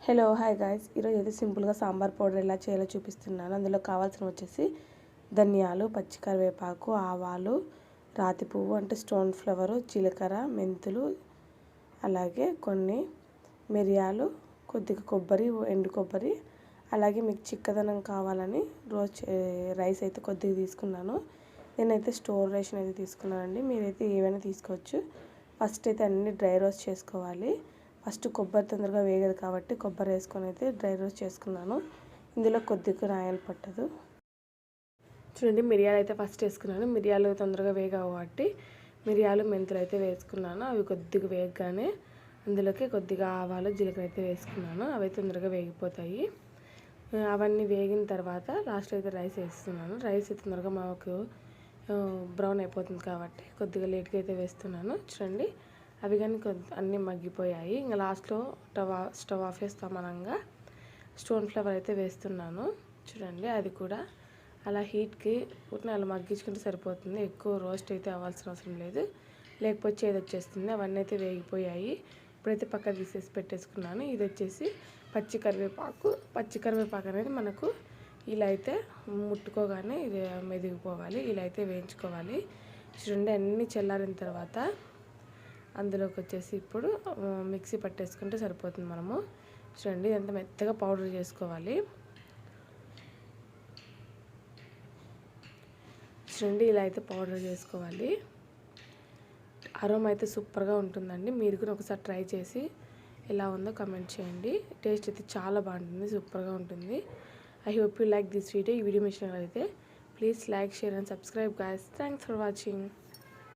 Hello hi guys, ఈరోజు అయితే సింపుల్గా సాంబార్ పౌడర్ ఎలా చేయాలో చూపిస్తున్నాను. అందులో కావాల్సిన వచ్చేసి ధనియాలు, పచ్చి కరివేపాకు, ఆవాలు, రాతి పువ్వు అంటే స్టోన్ ఫ్లవరు, జీలకర్ర, మెంతులు, అలాగే కొన్ని మిరియాలు, కొద్దిగా కొబ్బరి, ఎండు కొబ్బరి, అలాగే మీకు చిక్కదనం కావాలని రైస్ అయితే కొద్దిగా తీసుకున్నాను. నేనైతే స్టోర్ రేషన్ అయితే తీసుకున్నానండి. మీరైతే ఏవైనా తీసుకోవచ్చు. ఫస్ట్ అయితే అన్ని డ్రై రోస్ట్ చేసుకోవాలి. ఫస్ట్ కొబ్బరి తొందరగా వేగదు కాబట్టి కొబ్బరి వేసుకొని అయితే డ్రై రోస్ట్ చేసుకున్నాను. ఇందులో కొద్దిగా రాయలు పట్టదు. చూడండి, మిరియాలు అయితే ఫస్ట్ వేసుకున్నాను. మిరియాలు తొందరగా వేగావు కాబట్టి మిరియాలు, మెంతులు అయితే వేసుకున్నాను. అవి కొద్దిగా వేగగానే అందులోకి కొద్దిగా ఆవాలు, జీలకర్ర అయితే వేసుకున్నాను. అవి తొందరగా వేగిపోతాయి. అవన్నీ వేగిన తర్వాత లాస్ట్లో అయితే రైస్ వేస్తున్నాను. రైస్ తొందరగా మాకు బ్రౌన్ అయిపోతుంది కాబట్టి కొద్దిగా లేట్గా అయితే వేస్తున్నాను. చూడండి, అవి కానీ అన్నీ మగ్గిపోయాయి. ఇంకా లాస్ట్లో స్టవ్ ఆఫ్ చేస్తామనంగా స్టోన్ ఫ్లవర్ అయితే వేస్తున్నాను. చూడండి, అది కూడా అలా హీట్కి పుట్టిన అలా మగ్గించుకుంటే సరిపోతుంది. ఎక్కువ రోస్ట్ అయితే అవ్వాల్సిన అవసరం లేదు, లేకపోతే చేదు వచ్చేస్తుంది. అవన్నీ అయితే వేగిపోయాయి. ఇప్పుడైతే పక్కన తీసేసి పెట్టేసుకున్నాను. ఇది వచ్చేసి పచ్చి కరివేపాకు అనేది మనకు ఇలా అయితే ముట్టుకోగానే ఇది మెదిగిపోవాలి. ఇలా అయితే వేయించుకోవాలి. చూడండి, అన్నీ చల్లారిన తర్వాత అందులోకి వచ్చేసి ఇప్పుడు మిక్సీ పట్టేసుకుంటే సరిపోతుంది. మనము చూడండి, ఇదంతా మెత్తగా పౌడర్ చేసుకోవాలి. చూడండి, ఇలా అయితే పౌడర్ చేసుకోవాలి. అరోమా అయితే సూపర్గా ఉంటుందండి. మీరు కూడా ఒకసారి ట్రై చేసి ఎలా ఉందో కమెంట్ చేయండి. టేస్ట్ అయితే చాలా బాగుంటుంది, సూపర్గా ఉంటుంది. I hope you like this video. ఈ వీడియో నచ్చినట్లయితే please like, share and subscribe guys. Thanks for watching.